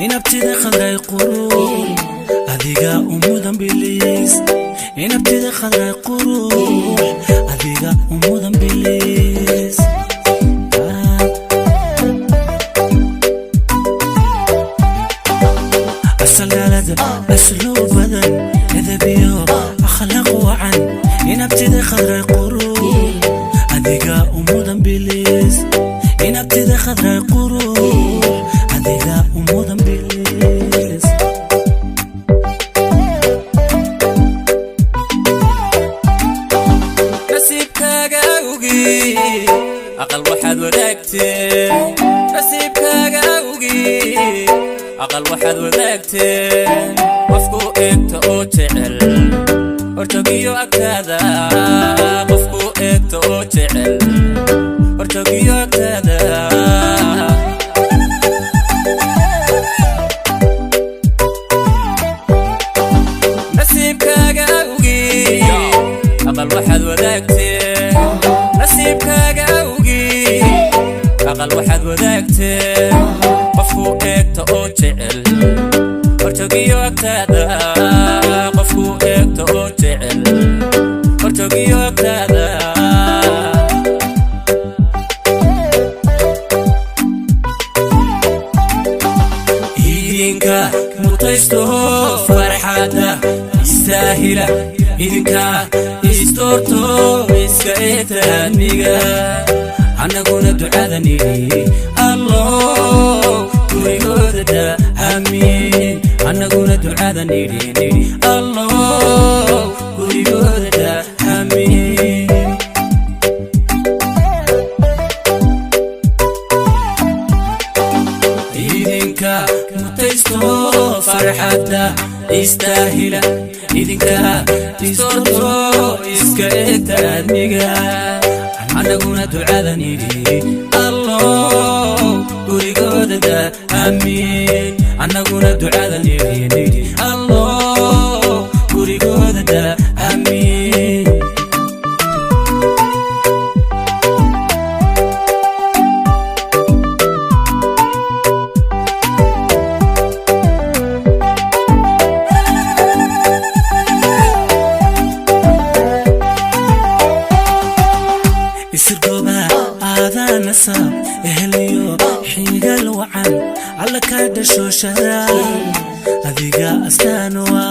inabtida khadray qurux adiga umudan bilis inabtida khadray qurux adiga umudan bilis أسلالد أسلوب بدن إذا بيو أخلاق وعن inabtida khadray qurux adiga umudan bilis inabtida khadray qurux adiga umudan bilis نصيبكاga awgi aqal waxaad wadaagtay نصيبكاga awgi aqal waxaad wadaagtay qofku eegta oo jecel hortagiyo agtaada qofku eegta oo jecel hortagiyo agtaada nasiibkaaga awgi aqal waxaad wadaagtay nasiibkaaga awgi aqal waxaad wadaagtay qofku eegta oo jecel hortagiyo agtaada qofku eegta oo jecel hortagiyo agtaada idinka mutaysto farxada istaahila idinka istorto iska eetaniga anaguna ducada nidhi allah gurigooda amiin anaguna ducada nidhi allah gurigooda amiin idinka mutaysto farxada istaahila idinka istorto iska eetaniga anaguna ducada nidhi allah gurigooda amiin anaguna ducada nidhi allah gurigooda amiin isirgoba aadanasa ehliyo xigal wacan alla ka dhasho sharaf adiga astaanwa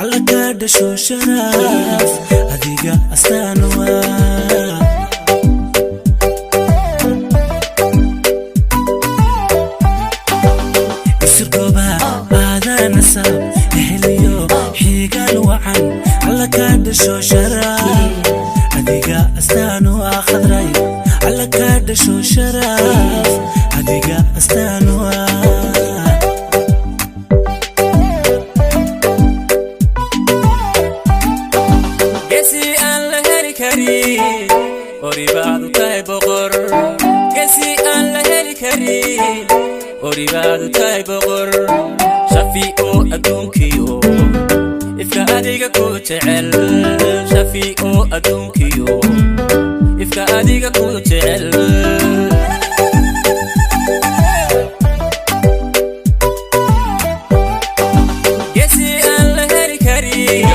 alla ka dhasho sharaf adiga astaanwa isirgoba aadanasa ehliyo xigal wacan alla ka dhasho sharaf adiga astaanwa khadray alla ka dhasho sharaf adiga astaanwa gesi aan la heli karin oribaadu tahay boqor gesi aan la heli karin oribaadu tahay boqor shafiico adduunkiyo ifka adiga ku jecel shafiico adduunkiyo ifka adiga ku jecel gesi aan la heli karin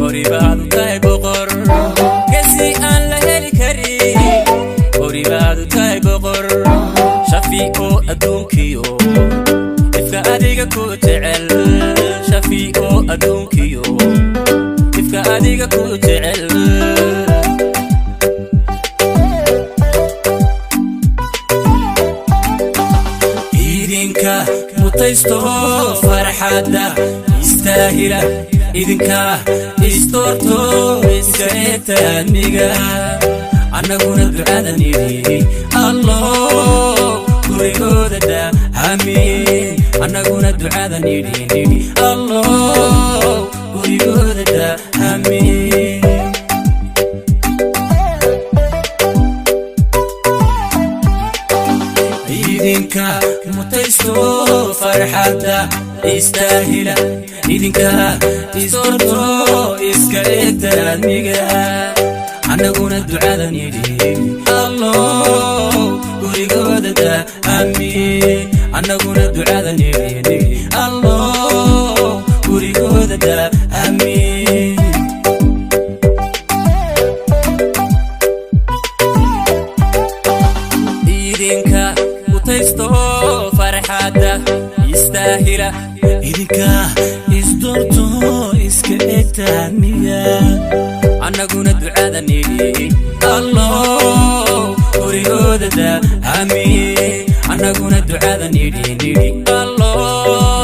oribaadu tahay boqor gesi aan la heli karin oribaadu tahay boqor shafiico adduunkiyo ifka adiga ku jecel shafiico adduunkiyo ifka adiga ku jecel idinka mutaysto farxada istaahila idinka istorto iska eetaniga anaguna ducada nidhi allah gurigooda amiin anaguna ducada nidhi allah gurigooda amiin idinka mutaysto farxada istaahila idinka istorto iska eetaniga anaguna ducada nidhi allah gurigooda daa amiin annaguna ducada nidhi allah gurigooda daa amiin idinka mutaysto farxadda istaahila idinka isdoorto iska egtaamiya annaguna ducada nidhi allah gurigooda daa amiin annaguna ducada nidhi allah